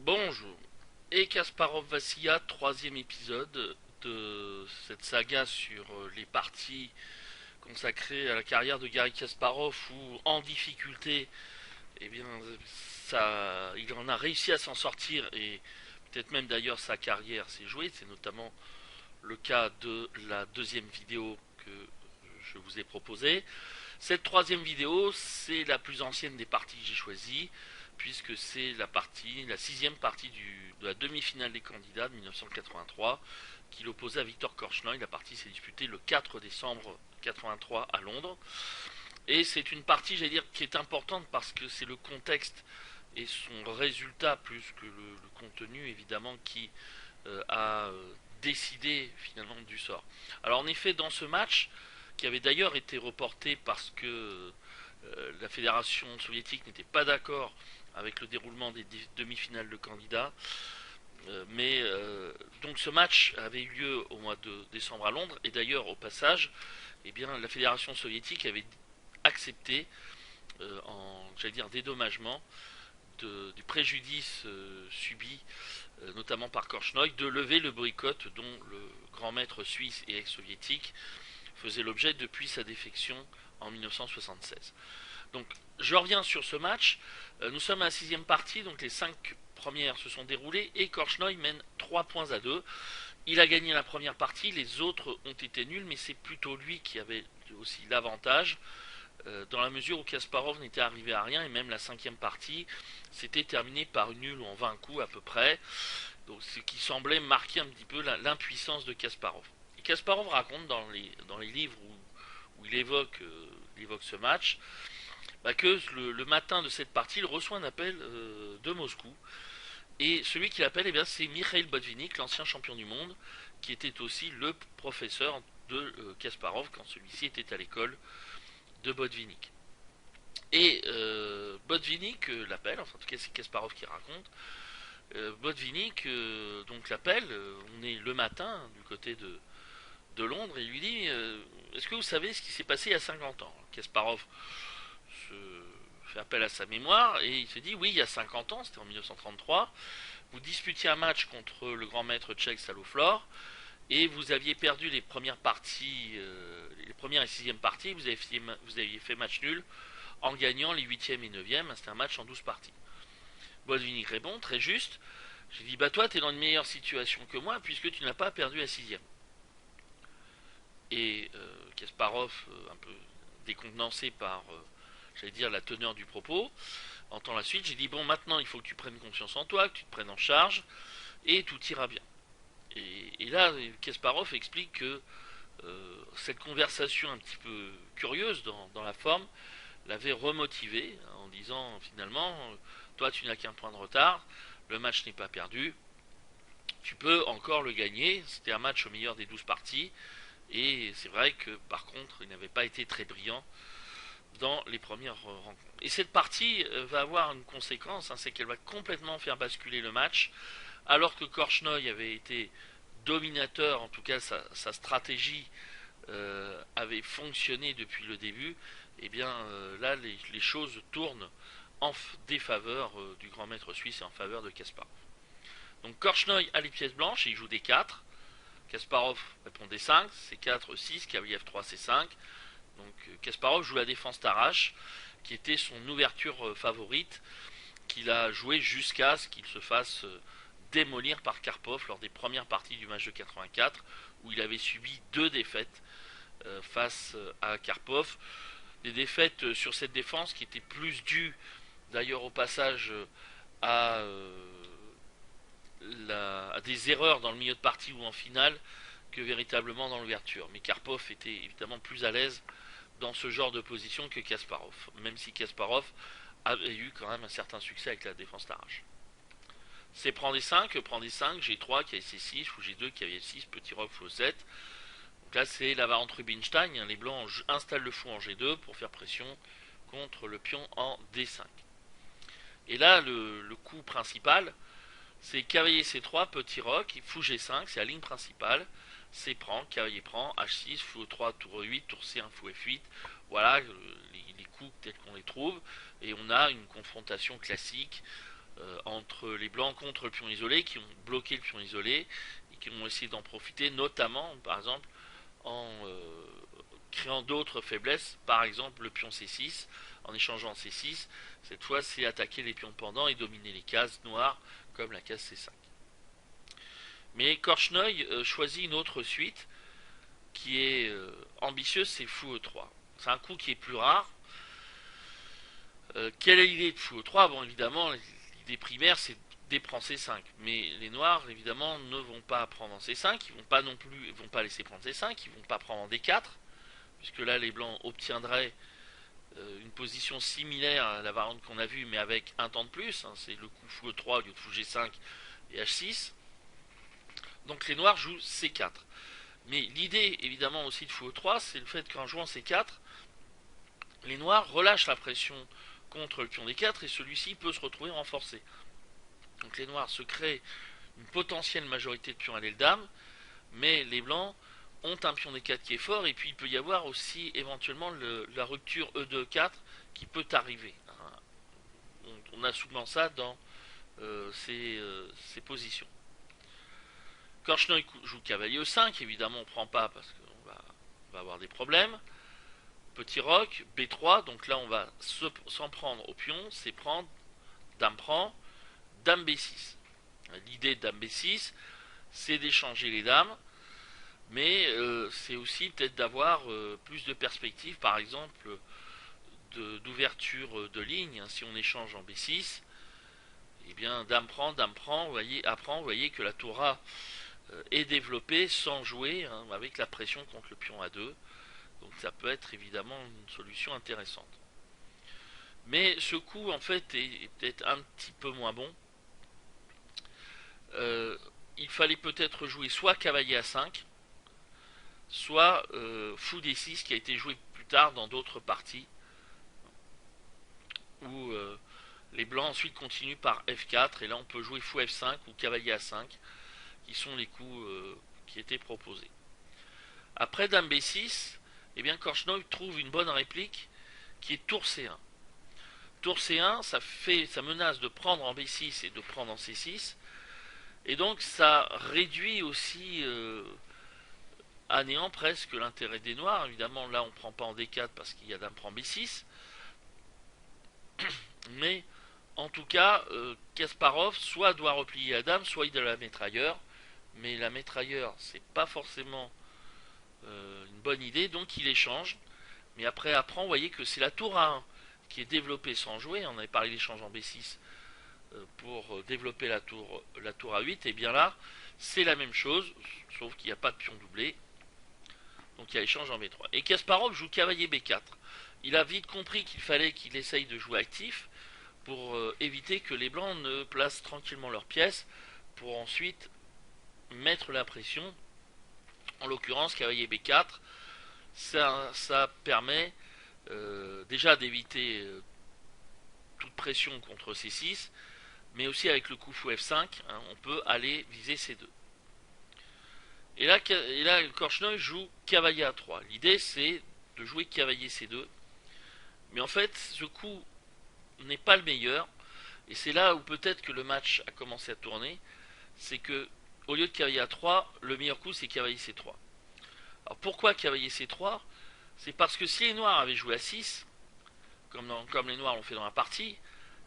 Bonjour. Et Kasparov Vassilya, troisième épisode de cette saga sur les parties consacrées à la carrière de Garry Kasparov où en difficulté, eh bien, il en a réussi à s'en sortir et peut-être même d'ailleurs sa carrière s'est jouée. C'est notamment le cas de la deuxième vidéo que je vous ai proposée. Cette troisième vidéo, c'est la plus ancienne des parties que j'ai choisies, puisque c'est la sixième partie de la demi-finale des candidats de 1983, qui l'opposait à Victor Korchnoi. La partie s'est disputée le 4 décembre 83 à Londres. Et c'est une partie, j'allais dire, qui est importante parce que c'est le contexte et son résultat, plus que le contenu, évidemment, qui a décidé finalement du sort. Alors en effet, dans ce match, qui avait d'ailleurs été reporté parce que la fédération soviétique n'était pas d'accord avec le déroulement des demi-finales de candidats. Donc ce match avait eu lieu au mois de décembre à Londres et d'ailleurs au passage, eh bien, la fédération soviétique avait accepté en j'allais dire dédommagement du préjudice subi notamment par Korchnoi de lever le boycott dont le grand maître suisse et ex-soviétique faisait l'objet depuis sa défection en 1976. Donc je reviens sur ce match. Nous sommes à la sixième partie, donc les 5 premières se sont déroulées et Korchnoi mène 3 points à 2. Il a gagné la première partie, les autres ont été nuls, mais c'est plutôt lui qui avait aussi l'avantage, dans la mesure où Kasparov n'était arrivé à rien, et même la cinquième partie s'était terminée par une nulle en 20 coups à peu près, donc ce qui semblait marquer un petit peu l'impuissance de Kasparov. Et Kasparov raconte dans les livres où il évoque ce match, que le matin de cette partie, il reçoit un appel de Moscou. Et celui qui l'appelle, eh bien, c'est Mikhail Botvinnik, l'ancien champion du monde, qui était aussi le professeur de Kasparov quand celui-ci était à l'école de Botvinnik. Et Botvinnik l'appelle, enfin en tout cas c'est Kasparov qui raconte. Botvinnik donc l'appelle, on est le matin du côté de Londres, et il lui dit est-ce que vous savez ce qui s'est passé il y a 50 ans? Kasparov se fait appel à sa mémoire et il se dit oui, il y a 50 ans, c'était en 1933, vous disputiez un match contre le grand maître tchèque Saloflor et vous aviez perdu les premières parties, les premières et sixième parties, vous aviez fait match nul en gagnant les huitièmes et neuvièmes, c'était un match en 12 parties. Botvinnik répond, très juste, j'ai dit bah toi t'es dans une meilleure situation que moi puisque tu n'as pas perdu la sixième. Et Kasparov, un peu décontenancé par j'allais dire la teneur du propos, entend la suite, j'ai dit bon maintenant il faut que tu prennes confiance en toi, que tu te prennes en charge, et tout ira bien. Et là, Kasparov explique que cette conversation un petit peu curieuse dans la forme l'avait remotivé en disant finalement toi tu n'as qu'un point de retard, le match n'est pas perdu, tu peux encore le gagner, c'était un match au meilleur des 12 parties, et c'est vrai que par contre il n'avait pas été très brillant dans les premières rencontres. Et cette partie va avoir une conséquence, c'est qu'elle va complètement faire basculer le match, alors que Korchnoi avait été dominateur, en tout cas sa stratégie avait fonctionné depuis le début, et bien là les choses tournent en défaveur du grand maître suisse et en faveur de Kasparov. Donc Korchnoi a les pièces blanches et il joue des 4. Kasparov répond des 5, c'est 4, 6, Kaviev 3, c'est 5. Donc Kasparov joue la défense Tarrasch, qui était son ouverture favorite, qu'il a joué jusqu'à ce qu'il se fasse démolir par Karpov lors des premières parties du match de 84, où il avait subi 2 défaites face à Karpov. Des défaites sur cette défense qui étaient plus dues d'ailleurs au passage à, à des erreurs dans le milieu de partie ou en finale que véritablement dans l'ouverture. Mais Karpov était évidemment plus à l'aise dans ce genre de position que Kasparov, même si Kasparov avait eu quand même un certain succès avec la défense Tarrasch. C'est prend des 5, G3 qui a C6, ou G2 qui avait 6, petit roc, fou 7. Donc là c'est la variante Rubinstein, les blancs installent le fou en G2 pour faire pression contre le pion en D5. Et là le coup principal, c'est cavalier C3, petit roc, fou G5, c'est la ligne principale. C prend, cavalier prend, H6, fou 3, tour 8, tour C1, fou F8. Voilà les coups tels qu'on les trouve. Et on a une confrontation classique entre les blancs contre le pion isolé, qui ont bloqué le pion isolé, et qui ont essayé d'en profiter, notamment, par exemple, en créant d'autres faiblesses, par exemple le pion C6, en échangeant C6, cette fois c'est attaquer les pions pendants et dominer les cases noires, comme la case C5. Mais Korchnoi choisit une autre suite, qui est ambitieuse, c'est fou E3. C'est un coup qui est plus rare. Quelle est l'idée de fou E3? Bon, évidemment, l'idée primaire, c'est prendre C5. Mais les noirs, évidemment, ne vont pas prendre en C5, ils vont pas non plus, ils vont pas laisser prendre C5, ils vont pas prendre en D4, puisque là, les blancs obtiendraient une position similaire à la variante qu'on a vue, mais avec un temps de plus. Hein, c'est le coup fou E3 au lieu de fou G5 et H6. Donc les noirs jouent C4. Mais l'idée, évidemment, aussi de fou E3, c'est le fait qu'en jouant C4, les noirs relâchent la pression contre le pion D4 et celui-ci peut se retrouver renforcé. Donc les noirs se créent une potentielle majorité de pions à l'aile dame, mais les blancs ont un pion D4 qui est fort, et puis il peut y avoir aussi éventuellement la rupture E2-4 qui peut arriver. On a souvent ça dans ces positions. Korchnoi joue cavalier E5, évidemment on ne prend pas parce qu'on va avoir des problèmes. Petit roc, B3, donc là on va s'en prendre au pion, c'est prendre, dame prend, dame B6. L'idée de dame B6, c'est d'échanger les dames, mais c'est aussi peut-être d'avoir plus de perspectives, par exemple d'ouverture de ligne. Si on échange en B6, eh bien dame prend, vous voyez, apprend, vous voyez que la tour A est développée sans jouer, hein, avec la pression contre le pion A2. Donc ça peut être évidemment une solution intéressante. Mais ce coup en fait est peut-être un petit peu moins bon. Il fallait peut-être jouer soit cavalier A5, soit fou D6 qui a été joué plus tard dans d'autres parties, où les blancs ensuite continuent par F4, et là on peut jouer fou F5 ou cavalier A5, qui sont les coups qui étaient proposés. Après dame B6, eh bien Korchnoi trouve une bonne réplique qui est tour C1. Tour C1, ça menace de prendre en B6 et de prendre en C6, et donc ça réduit aussi à néant presque l'intérêt des noirs. Évidemment là on ne prend pas en D4 parce qu'il y a dame prend B6, mais en tout cas Kasparov soit doit replier la dame, soit il a la métrailleur, mais la métrailleur c'est pas forcément une bonne idée, donc il échange. Mais après apprend, vous voyez que c'est la tour A1 qui est développée sans jouer. On avait parlé d'échange en B6 pour développer la tour A8, et bien là c'est la même chose, sauf qu'il n'y a pas de pion doublé, donc il y a échange en B3. Et Kasparov joue cavalier B4. Il a vite compris qu'il fallait qu'il essaye de jouer actif pour éviter que les blancs ne placent tranquillement leurs pièces pour ensuite mettre la pression. En l'occurrence cavalier B4, ça permet déjà d'éviter toute pression contre C6, mais aussi avec le coup fou F5, hein, on peut aller viser C2. Et là Korchnoi joue cavalier A3. L'idée c'est de jouer cavalier C2, mais en fait ce coup n'est pas le meilleur, et c'est là où peut-être que le match a commencé à tourner. C'est que au lieu de cavalier A3, le meilleur coup c'est cavalier C3. Alors pourquoi cavalier C3? C'est parce que si les noirs avaient joué A6, comme les noirs l'ont fait dans la partie,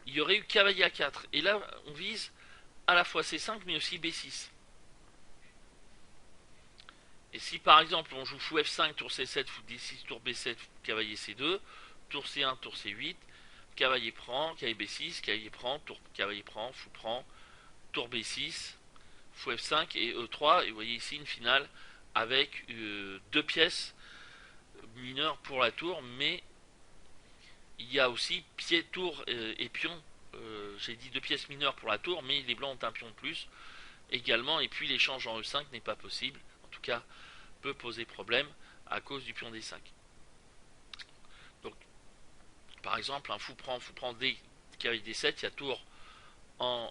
il y aurait eu cavalier A4. Et là, on vise à la fois C5, mais aussi B6. Et si par exemple on joue fou F5, tour C7, fou D6, tour B7, cavalier C2, tour C1, tour C8, cavalier prend, cavalier B6, cavalier prend, cavalier prend, fou prend, tour B6, fou F5 et E3. Et vous voyez ici une finale avec deux pièces mineures pour la tour, mais il y a aussi pied, tour et pion. J'ai dit deux pièces mineures pour la tour, mais les blancs ont un pion de plus également, et puis l'échange en E5 n'est pas possible, en tout cas peut poser problème à cause du pion D5. Donc par exemple un fou prend D, cavalier D7, il y a tour en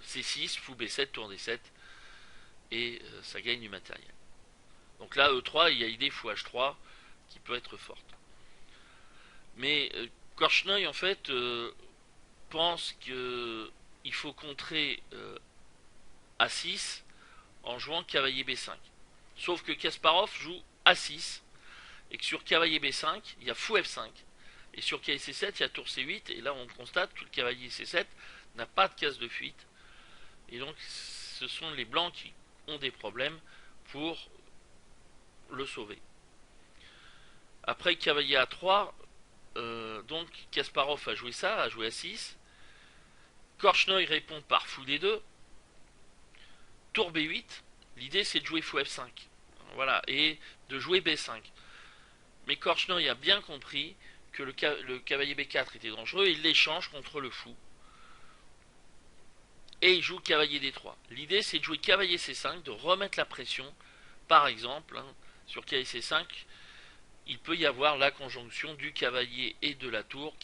C6, fou B7, tour D7, et ça gagne du matériel. Donc là E3, il y a idée fou H3 qui peut être forte. Mais Korchnoi en fait pense qu'il faut contrer A6 en jouant cavalier B5. Sauf que Kasparov joue A6 et que sur cavalier B5, il y a fou F5. Et sur cavalier C7, il y a tour C8. Et là, on constate que le cavalier C7 n'a pas de case de fuite. Et donc, ce sont les blancs qui ont des problèmes pour le sauver. Après cavalier A3, donc Kasparov a joué ça, a joué A6. Korchnoi répond par fou D2. Tour B8. L'idée, c'est de jouer fou F5. Voilà, et de jouer B5. Mais Korchnoi a bien compris que le cavalier B4 était dangereux et il l'échange contre le fou. Et il joue cavalier D3. L'idée, c'est de jouer cavalier C5, de remettre la pression. Par exemple, sur cavalier C5, il peut y avoir la conjonction du cavalier et de la tour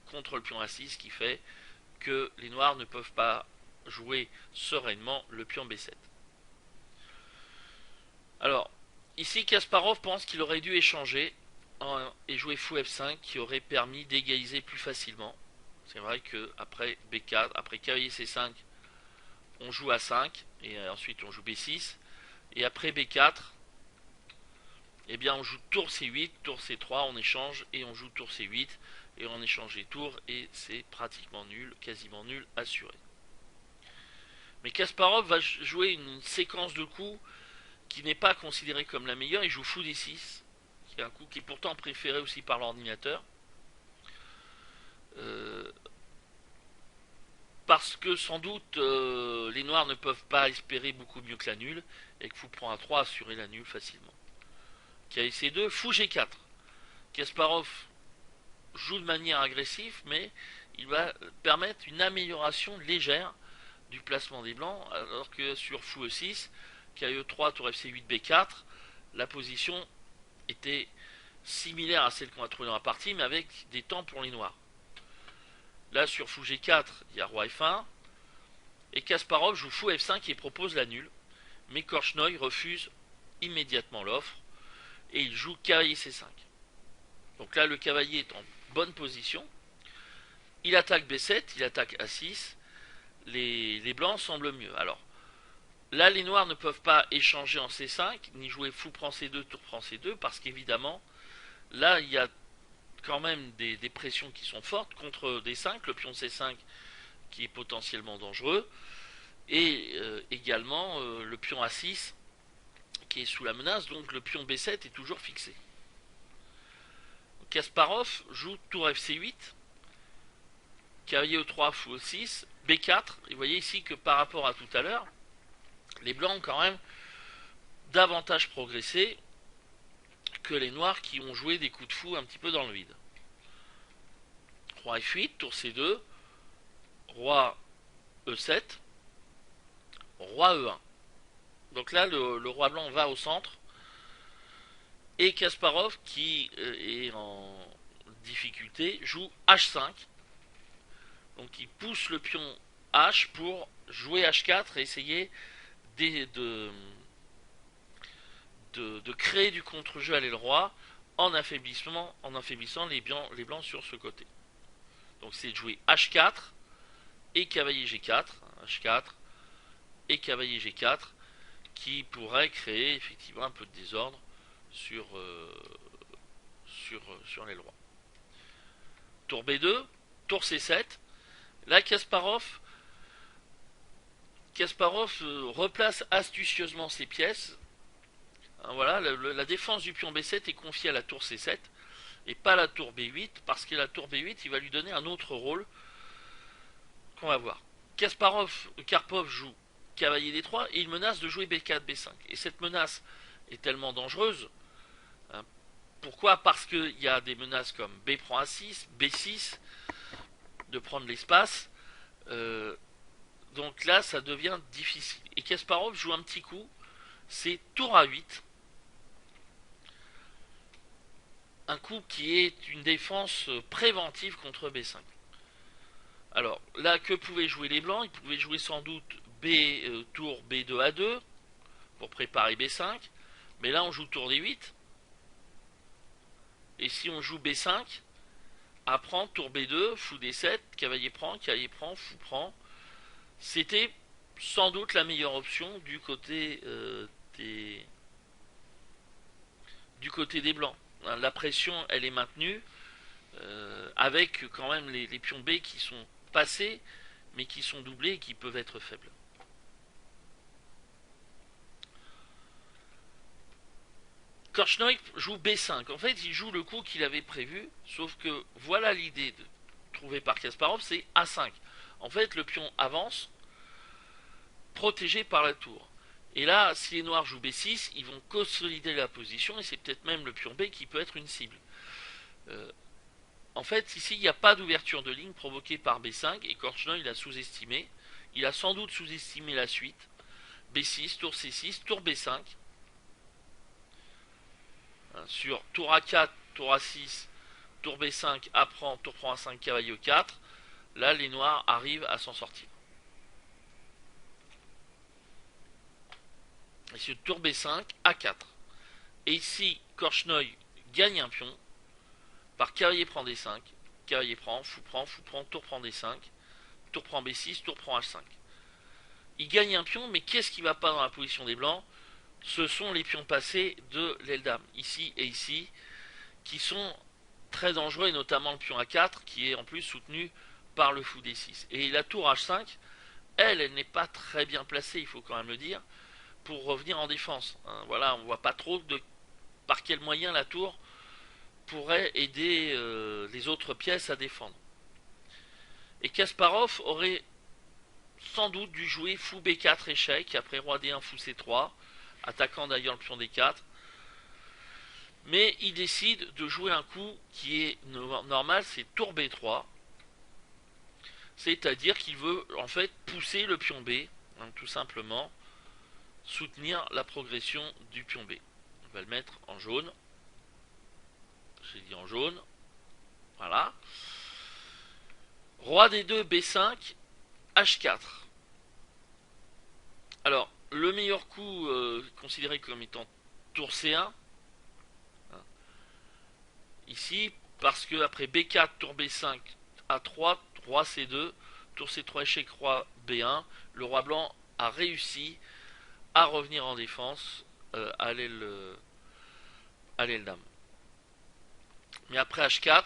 contre le pion A6 qui fait que les noirs ne peuvent pas jouer sereinement le pion B7. Alors, ici Kasparov pense qu'il aurait dû échanger et jouer fou F5 qui aurait permis d'égaliser plus facilement. C'est vrai que après B4, après cavalier C5, on joue A5 et ensuite on joue B6 et après B4, eh bien on joue tour C8, tour C3, on échange et on joue tour C8 et on échange les tours et c'est pratiquement nul, quasiment nul, assuré. Mais Kasparov va jouer une séquence de coups qui n'est pas considérée comme la meilleure. Il joue fou D6, qui est un coup qui est pourtant préféré aussi par l'ordinateur. Parce que sans doute les noirs ne peuvent pas espérer beaucoup mieux que la nulle et que fou prend A3 assurer la nulle facilement. Cavalier C2, fou G4. Kasparov joue de manière agressive, mais il va permettre une amélioration légère du placement des blancs, alors que sur fou E6, cavalier E3, tour FC8, B4, la position était similaire à celle qu'on a trouvée dans la partie, mais avec des temps pour les noirs. Là, sur fou G4, il y a roi F1, et Kasparov joue fou F5 et propose la nulle, mais Korchnoi refuse immédiatement l'offre, et il joue cavalier C5. Donc là, le cavalier est en bonne position. Il attaque B7, il attaque A6. Les blancs semblent mieux. Alors, là, les noirs ne peuvent pas échanger en C5, ni jouer fou prend C2, tour prend C2, parce qu'évidemment, là, il y a quand même des pressions qui sont fortes contre D5, le pion C5 qui est potentiellement dangereux, et également le pion A6 qui est sous la menace, donc le pion B7 est toujours fixé. Kasparov joue tour FC8, cavalier E3, fou E6, B4, et vous voyez ici que par rapport à tout à l'heure, les blancs ont quand même davantage progressé que les noirs qui ont joué des coups de fou un petit peu dans le vide. Roi F8, tour C2, roi E7, roi E1. Donc là, le roi blanc va au centre. Et Kasparov, qui est en difficulté, joue H5. Donc il pousse le pion H pour jouer H4 et essayer de créer du contre-jeu à l'aile roi en affaiblissant les blancs sur ce côté. Donc c'est de jouer H4 et cavalier G4. H4 et cavalier G4 qui pourrait créer effectivement un peu de désordre sur l'aile roi. Tour B2, tour C7. Là, Kasparov replace astucieusement ses pièces. Voilà, la défense du pion B7 est confiée à la tour C7 et pas à la tour B8, parce que la tour B8, il va lui donner un autre rôle qu'on va voir. Karpov joue cavalier D3 et il menace de jouer B4, B5. Et cette menace est tellement dangereuse. Pourquoi? Parce qu'il y a des menaces comme B prend A6, B6, de prendre l'espace. Donc là, ça devient difficile. Et Kasparov joue un petit coup, c'est tour A8. Un coup qui est une défense préventive contre B5. Alors là, que pouvaient jouer les blancs? Ils pouvaient jouer sans doute tour B2 A2 pour préparer B5. Mais là, on joue tour D8. Et si on joue B5, A prend, tour B2, fou D7, cavalier prend, fou prend. C'était sans doute la meilleure option des, du côté des blancs. La pression, elle est maintenue, avec quand même les pions B qui sont passés, mais qui sont doublés et qui peuvent être faibles. Korchnoi joue B5. En fait, il joue le coup qu'il avait prévu, sauf que voilà l'idée trouvée par Kasparov, c'est A5. En fait, le pion avance, protégé par la tour. Et là, si les noirs jouent B6, ils vont consolider la position, et c'est peut-être même le pion B qui peut être une cible. En fait, ici, il n'y a pas d'ouverture de ligne provoquée par B5, et Korchnoi l'a sous-estimé. Il a sans doute sous-estimé la suite. B6, tour C6, tour B5. Sur tour A4, tour A6, tour B5, A prend, tour prend A5, cavalier E4. Là, les noirs arrivent à s'en sortir. Et sur tour B5, A4. Et ici, Korchnoi gagne un pion par cavalier prend D5, cavalier prend, fou prend, tour prend D5, tour prend B6, tour prend H5. Il gagne un pion, mais qu'est-ce qui ne va pas dans la position des blancs? Ce sont les pions passés de l'aile dame, ici et ici, qui sont très dangereux, et notamment le pion A4, qui est en plus soutenu par le fou D6. Et la tour H5, elle n'est pas très bien placée, il faut quand même le dire, pour revenir en défense. Voilà, on ne voit pas trop par quel moyen la tour pourrait aider les autres pièces à défendre. Et Kasparov aurait sans doute dû jouer fou B4 échec, après roi D1 fou C3, attaquant d'ailleurs le pion D4. Mais il décide de jouer un coup qui est normal, c'est tour B3. C'est-à-dire qu'il veut en fait pousser le pion B, tout simplement, soutenir la progression du pion B. On va le mettre en jaune. J'ai dit en jaune. Voilà. Roi D2, B5, H4. Alors, le meilleur coup considéré comme étant tour C1. Ici, parce que après B4, tour B5, A3, roi C2, tour C3, échec, roi B1, le roi blanc a réussi à revenir en défense à l'aile dame. Mais après H4,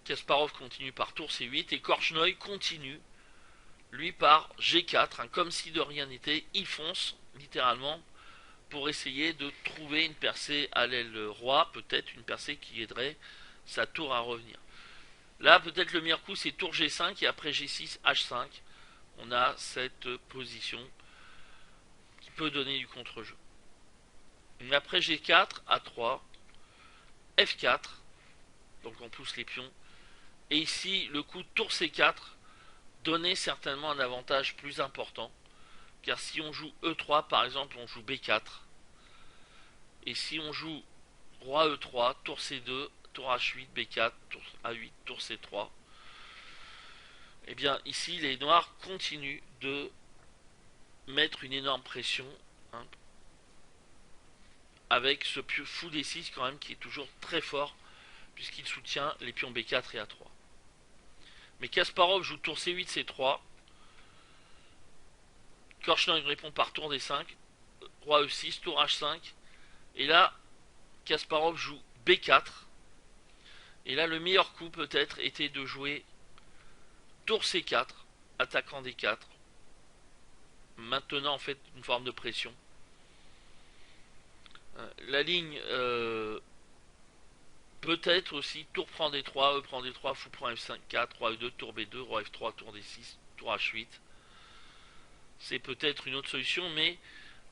Kasparov continue par tour C8 et Korchnoi continue, lui, par G4, comme si de rien n'était. Il fonce, littéralement, pour essayer de trouver une percée à l'aile roi, peut-être une percée qui aiderait sa tour à revenir. Là, peut-être le meilleur coup, c'est tour G5 et après G6, H5. On a cette position qui peut donner du contre-jeu. Mais après G4, A3, F4, donc on pousse les pions. Et ici, le coup tour C4 donnait certainement un avantage plus important. Car si on joue E3, par exemple, on joue B4. Et si on joue roi E3, tour C2, tour H8, B4, tour A8, tour C3, et bien ici, les noirs continuent de mettre une énorme pression, avec ce fou D6 quand même qui est toujours très fort, puisqu'il soutient les pions B4 et A3. Mais Kasparov joue tour C8, C3. Korchnoi répond par tour D5, roi E6, tour H5. Et là, Kasparov joue B4. Et là, le meilleur coup peut-être était de jouer tour C4, attaquant D4. Maintenant, en fait, une forme de pression. La ligne peut-être aussi tour prend D3, E prend D3, fou prend F5, 4, roi E2, tour B2, roi F3, tour D6, tour H8. C'est peut-être une autre solution, mais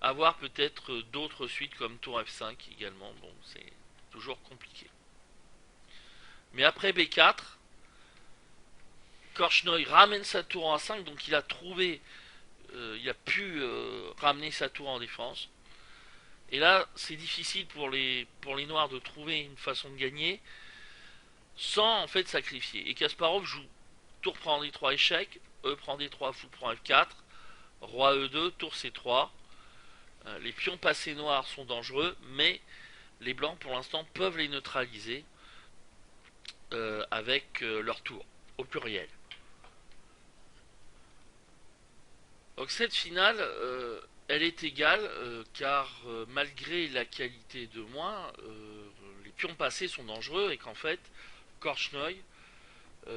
avoir peut-être d'autres suites comme tour F5 également. Bon, c'est toujours compliqué. Mais après B4, Korchnoi ramène sa tour en A5, donc il a trouvé, il a pu ramener sa tour en défense. Et là, c'est difficile pour les noirs de trouver une façon de gagner sans en fait sacrifier. Et Kasparov joue tour prend D3 échec, E prend D3, fou prend F4, roi E2, tour C3. Les pions passés noirs sont dangereux, mais les blancs pour l'instant peuvent les neutraliser avec leur tour, au pluriel. Donc cette finale, elle est égale, car malgré la qualité de moins, les pions passés sont dangereux et qu'en fait, Korchnoi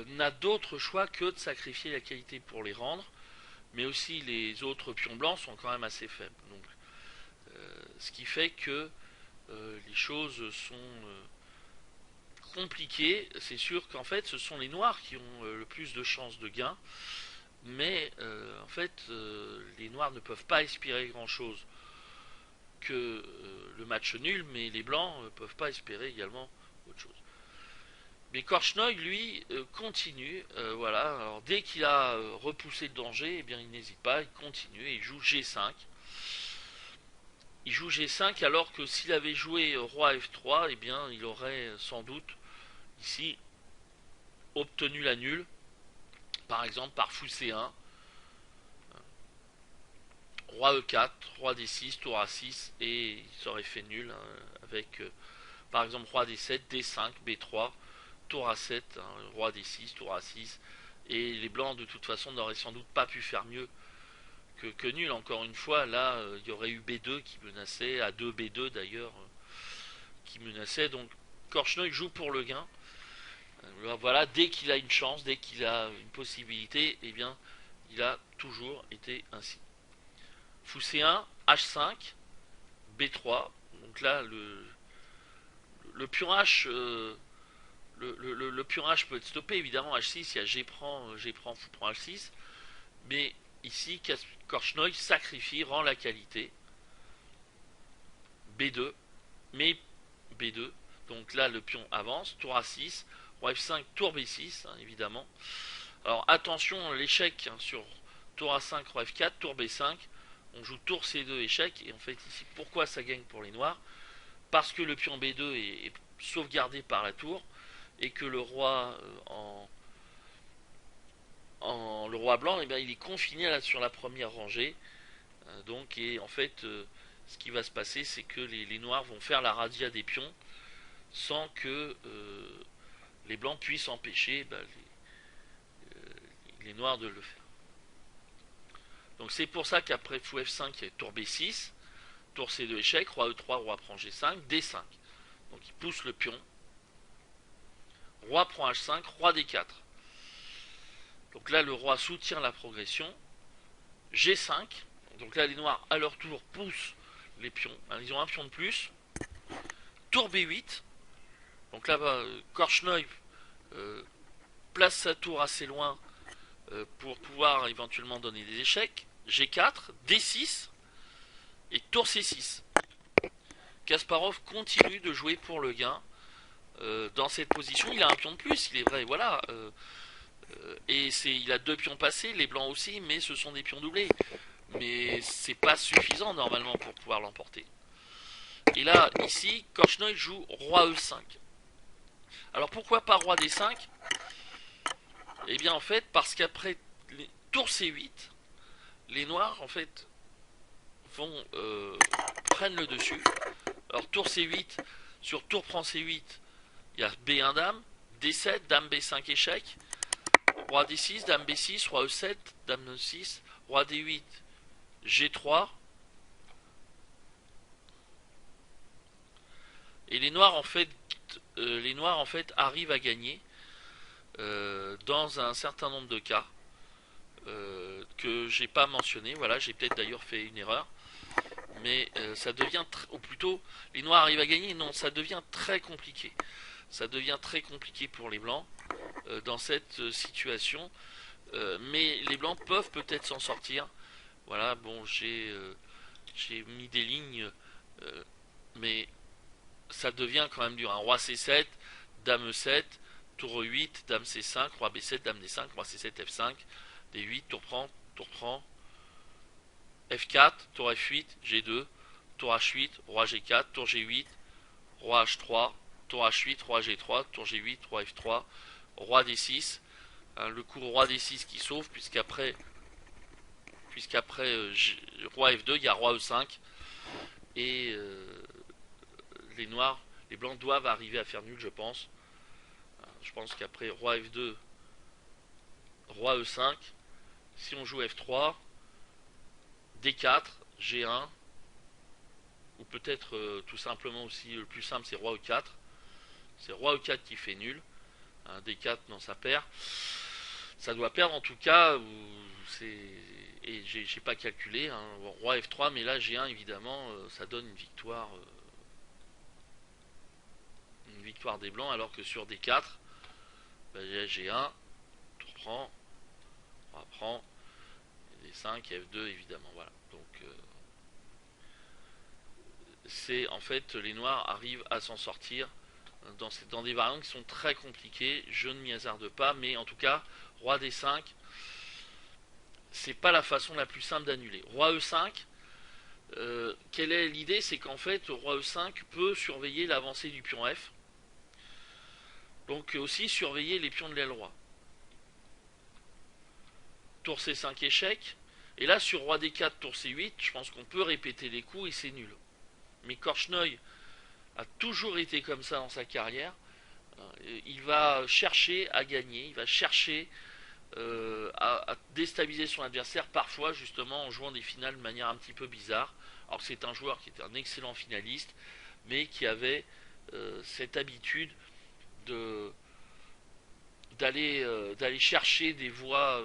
n'a d'autre choix que de sacrifier la qualité pour les rendre, mais aussi les autres pions blancs sont quand même assez faibles. Donc, ce qui fait que les choses sont compliquées. C'est sûr qu'en fait, ce sont les noirs qui ont le plus de chances de gain, mais en fait, les noirs ne peuvent pas espérer grand-chose que le match nul, mais les blancs ne peuvent pas espérer également autre chose. Mais Korchnoi, lui, continue. Voilà. Alors, dès qu'il a repoussé le danger, eh bien, il n'hésite pas, il continue et il joue G5. Il joue G5 alors que s'il avait joué Roi F3, eh bien, il aurait sans doute ici obtenu la nulle. Par exemple, par Fou C1. Roi E4, Roi D6, Tour A6 et il s'aurait fait nul avec par exemple Roi D7, D5, B3. Tour A7, Roi D6, Tour A6, et les blancs de toute façon n'auraient sans doute pas pu faire mieux que nul. Encore une fois, là, il y aurait eu B2 qui menaçait, A2, B2 d'ailleurs, qui menaçait. Donc Korchnoi joue pour le gain. Voilà, dès qu'il a une chance, dès qu'il a une possibilité, eh bien, il a toujours été ainsi. Fou C1, H5, B3. Donc là, le pion H... le pion H peut être stoppé, évidemment, H6, il y a G prend, fou prend H6. Mais ici, Korchnoi sacrifie, rend la qualité. B2, mais B2. Donc là, le pion avance, tour A6, Roi F5, tour B6, évidemment. Alors attention, l'échec sur tour A5, Roi F4, tour B5. On joue tour C2, échec. Et en fait, ici, pourquoi ça gagne pour les noirs? Parce que le pion B2 est sauvegardé par la tour. Et que le roi le roi blanc, eh bien, il est confiné là, sur la première rangée. Donc, et en fait, ce qui va se passer, c'est que les noirs vont faire la radia des pions sans que les blancs puissent empêcher les noirs de le faire. Donc c'est pour ça qu'après fou F5, il y a tour B6, tour C2 échec, roi E3, roi prend G5, D5. Donc il pousse le pion. Roi prend H5, roi D4. Donc là, le roi soutient la progression. G5. Donc là, les noirs, à leur tour, poussent les pions. Ils ont un pion de plus. Tour B8. Donc là, Korchnoi place sa tour assez loin pour pouvoir éventuellement donner des échecs. G4, D6 et tour C6. Kasparov continue de jouer pour le gain. Dans cette position, il a un pion de plus, il est vrai, voilà. Et il a deux pions passés, les blancs aussi, mais ce sont des pions doublés. Mais c'est pas suffisant normalement pour pouvoir l'emporter. Et là, ici, Korchnoi joue roi E5. Alors pourquoi pas roi D5? Eh bien en fait, parce qu'après tour C8, les noirs en fait prennent le dessus. Alors tour C8, sur tour prend C8, il y a B1 dame, D7, dame B5 échec, roi D6, dame B6, roi E7, dame E6, roi D8, G3. Et les noirs en fait arrivent à gagner dans un certain nombre de cas que j'ai pas mentionné. Voilà, j'ai peut-être d'ailleurs fait une erreur. Mais ça devient, ou plutôt, les noirs arrivent à gagner. Non, ça devient très compliqué. Ça devient très compliqué pour les blancs dans cette situation. Mais les blancs peuvent peut-être s'en sortir. Voilà, bon, j'ai mis des lignes, mais ça devient quand même dur. Un roi C7, dame E7, tour E8, dame C5, roi B7, dame D5, roi C7, F5, D8, tour prend, F4, tour F8, G2, tour H8, roi G4, tour G8, roi H3, tour H8, roi G3, tour G8, roi F3, roi D6. Le coup roi D6 qui sauve, puisqu'après roi F2, il y a roi E5. Et les blancs doivent arriver à faire nul, je pense. je pense qu'après roi F2, roi E5, si on joue F3, D4, G1, ou peut-être tout simplement aussi le plus simple c'est roi E4. C'est roi E4 qui fait nul. Un D4, non, ça perd. Ça doit perdre en tout cas. Et j'ai pas calculé. Hein. Roi F3, mais là G1 évidemment, ça donne une victoire des blancs, alors que sur D4, bah, G1, tour prend, roi prend, D5, F2 évidemment. Voilà. Donc c'est en fait les noirs arrivent à s'en sortir dans des variantes qui sont très compliquées. Je ne m'y hasarde pas, mais en tout cas, roi D5, c'est pas la façon la plus simple d'annuler. Roi E5, quelle est l'idée? C'est qu'en fait, roi E5 peut surveiller l'avancée du pion F, donc aussi surveiller les pions de l'aile roi. Tour C5 échec, et là sur roi D4, tour C8, je pense qu'on peut répéter les coups et c'est nul. Mais Korchnoi a toujours été comme ça dans sa carrière. Il va chercher à gagner, il va chercher à déstabiliser son adversaire, parfois justement en jouant des finales de manière un petit peu bizarre. Alors que c'est un joueur qui était un excellent finaliste, mais qui avait cette habitude d'aller chercher des voies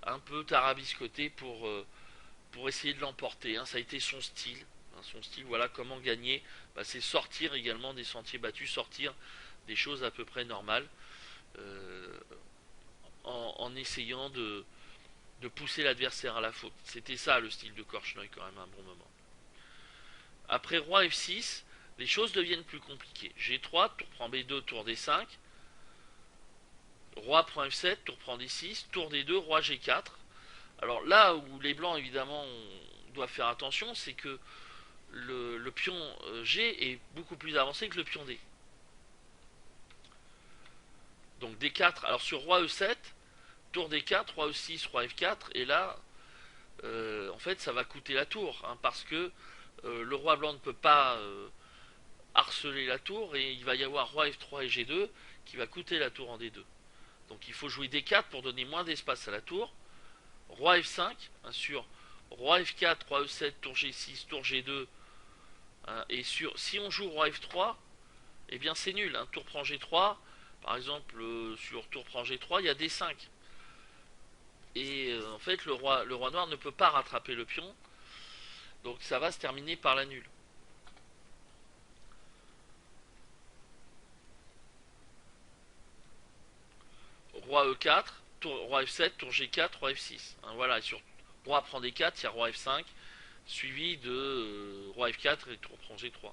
un peu tarabiscotées pour essayer de l'emporter. Hein. Ça a été son style. Son style, voilà comment gagner, bah, c'est sortir également des sentiers battus, sortir des choses à peu près normales, en essayant de pousser l'adversaire à la faute. C'était ça le style de Korchnoi quand même à un bon moment. Après roi F6, les choses deviennent plus compliquées. G3, tour prend B2, tour D5, roi prend F7, tour prend D6, tour D2, roi G4. Alors là où les blancs évidemment doivent faire attention, c'est que le pion G est beaucoup plus avancé que le pion D. Donc D4, alors sur roi E7, tour D4, roi E6, roi F4, et là, en fait, ça va coûter la tour, hein, parce que le roi blanc ne peut pas harceler la tour, et il va y avoir roi F3 et G2 qui va coûter la tour en D2. Donc il faut jouer D4 pour donner moins d'espace à la tour. Roi F5, hein, sur roi F4, roi E7, tour G6, tour G2, et si on joue roi F3, eh bien c'est nul. Tour prend G3, par exemple sur tour prend G3, il y a D5. Et en fait le roi noir ne peut pas rattraper le pion. Donc ça va se terminer par la nulle. Roi E4, roi F7, tour G4, roi F6. Voilà, et sur roi prend D4, il y a roi F5, suivi de roi F4 et tour prend G3.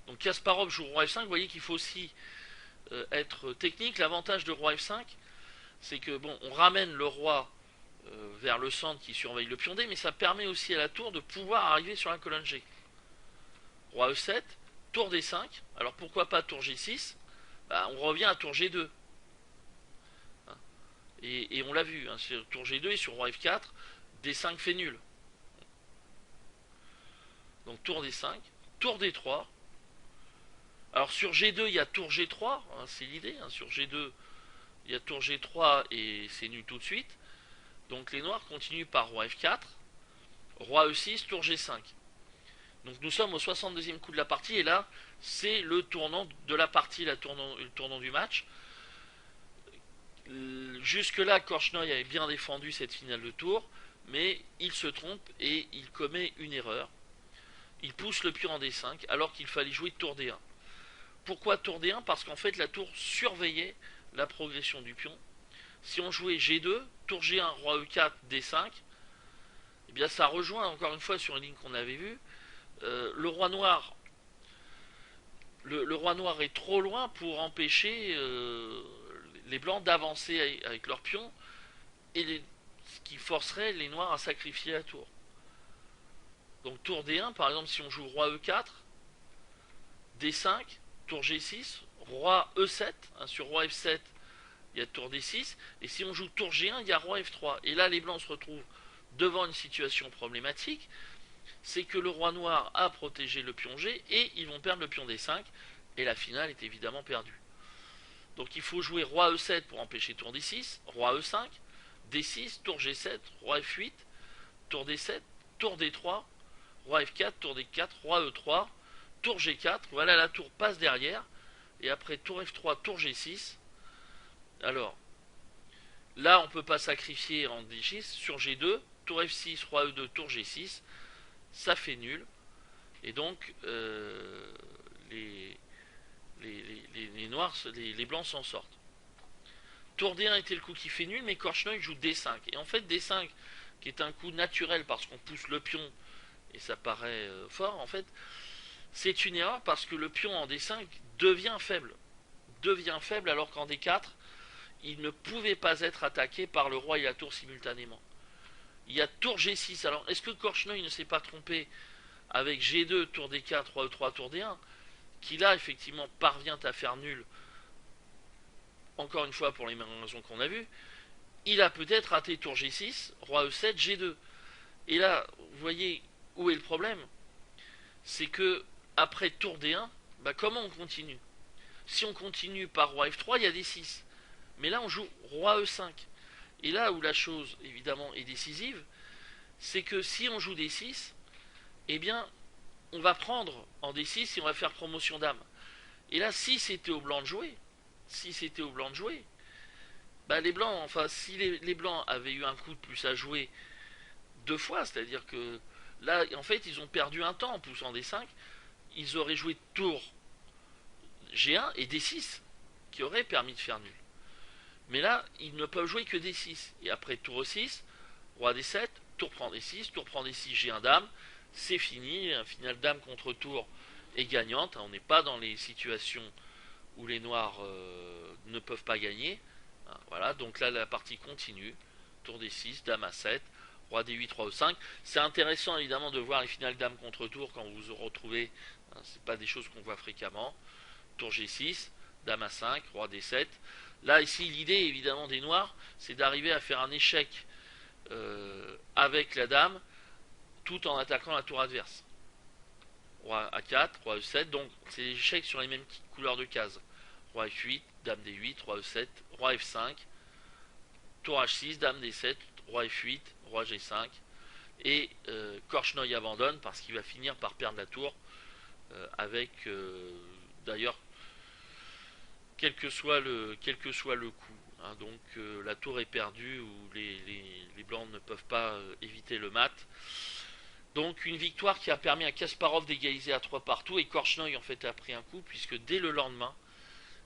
Donc Kasparov joue roi F5, vous voyez qu'il faut aussi être technique. L'avantage de roi F5, c'est que bon, on ramène le roi vers le centre qui surveille le pion D, mais ça permet aussi à la tour de pouvoir arriver sur la colonne G. Roi E7, tour D5, alors pourquoi pas tour G6? On revient à tour G2. Et on l'a vu, sur tour G2 et sur roi F4, D5 fait nul. Donc tour D5, tour D3. Alors sur G2, il y a tour G3, c'est l'idée. Sur G2, il y a tour G3 et c'est nul tout de suite. Donc les noirs continuent par roi F4, roi E6, tour G5. Donc nous sommes au 62e coup de la partie et là, c'est le tournant de la partie, le tournant du match. Jusque-là, Korchnoi avait bien défendu cette finale de tour, mais il se trompe et il commet une erreur. Il pousse le pion en D5 alors qu'il fallait jouer tour D1. Pourquoi tour D1? Parce qu'en fait la tour surveillait la progression du pion. Si on jouait G2, tour G1, roi E4, D5, eh bien ça rejoint encore une fois sur une ligne qu'on avait vue. Le roi noir est trop loin pour empêcher les blancs d'avancer avec leur pion, et ce qui forcerait les noirs à sacrifier la tour. Donc tour D1, par exemple, si on joue roi E4, D5, tour G6, roi E7, sur roi F7, il y a tour D6, et si on joue tour G1, il y a roi F3. Et là, les blancs se retrouvent devant une situation problématique, c'est que le roi noir a protégé le pion G, et ils vont perdre le pion D5, et la finale est évidemment perdue. Donc il faut jouer roi E7 pour empêcher tour D6, roi E5, D6, tour G7, roi F8, tour D7, tour D3, roi F4, tour D4, roi E3, tour G4, voilà la tour passe derrière, et après tour F3, tour G6. Alors, là on ne peut pas sacrifier en D6, sur G2, tour F6, roi E2, tour G6, ça fait nul, et donc les noirs, les blancs s'en sortent. Tour D1 était le coup qui fait nul, mais Korchnoi joue D5, et en fait D5, qui est un coup naturel parce qu'on pousse le pion, et ça paraît fort, en fait, c'est une erreur parce que le pion en D5 devient faible alors qu'en D4, il ne pouvait pas être attaqué par le roi et la tour simultanément. Il y a tour G6, alors est-ce que Korchnoi ne s'est pas trompé avec G2, tour D4, roi E3, tour D1, qui là effectivement parvient à faire nul, encore une fois pour les mêmes raisons qu'on a vues, il a peut-être raté tour G6, roi E7, G2. Et là, vous voyez où est le problème? C'est que après tour D1, comment on continue? Si on continue par roi F3, il y a D6. Mais là, on joue roi E5. Et là où la chose, évidemment, est décisive, c'est que si on joue D6, eh bien, on va prendre en D6 et on va faire promotion dame. Et là, si c'était au blanc de jouer, les blancs, enfin, si les blancs avaient eu un coup de plus à jouer deux fois, c'est-à-dire que là, en fait, ils ont perdu un temps en poussant D5, ils auraient joué tour G1 et D6, qui aurait permis de faire nul. Mais là, ils ne peuvent jouer que D6. Et après tour E6, roi D7, tour prend D6, tour prend D6, G1 dame, c'est fini, un final dame contre tour est gagnante, on n'est pas dans les situations où les noirs ne peuvent pas gagner. Voilà, donc là la partie continue, tour D6, dame A7, roi D8, roi E5. C'est intéressant évidemment de voir les finales dame contre tour quand vous vous retrouvez, c'est pas des choses qu'on voit fréquemment. Tour G6, dame A5, roi D7. Là ici l'idée évidemment des noirs, c'est d'arriver à faire un échec avec la dame, tout en attaquant la tour adverse. Roi A4, roi E7, donc c'est l'échec sur les mêmes couleurs de cases. Roi F8, dame D8, roi E7, roi F5, tour H6, dame D7, roi F8, roi G5, et Korchnoi abandonne parce qu'il va finir par perdre la tour avec d'ailleurs quel que soit le coup. Donc la tour est perdue ou les blancs ne peuvent pas éviter le mat. Donc une victoire qui a permis à Kasparov d'égaliser à 3 partout, et Korchnoi en fait a pris un coup puisque dès le lendemain,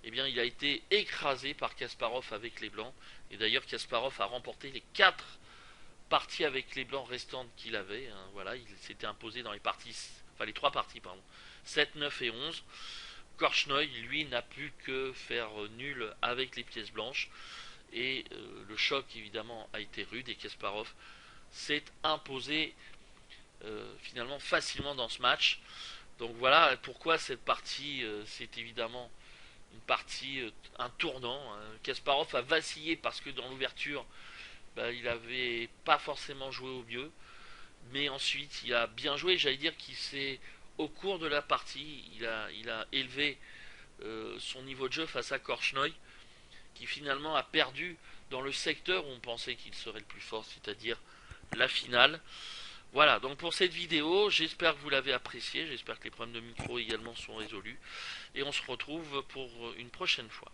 eh bien, il a été écrasé par Kasparov avec les blancs. Et d'ailleurs Kasparov a remporté les 4 parties avec les blancs restantes qu'il avait. Voilà, il s'était imposé dans les parties, enfin les 3 parties pardon, 7, 9 et 11. Korchnoi, lui, n'a pu que faire nul avec les pièces blanches. Et le choc, évidemment, a été rude. Et Kasparov s'est imposé finalement facilement dans ce match. Donc voilà pourquoi cette partie, c'est évidemment une partie, un tournant. Kasparov a vacillé parce que dans l'ouverture, il n'avait pas forcément joué au mieux. Mais ensuite, il a bien joué. J'allais dire qu'il s'est, au cours de la partie, il a élevé son niveau de jeu face à Korchnoi, qui finalement a perdu dans le secteur où on pensait qu'il serait le plus fort, c'est-à-dire la finale. Voilà, donc pour cette vidéo, j'espère que vous l'avez appréciée, j'espère que les problèmes de micro également sont résolus, et on se retrouve pour une prochaine fois.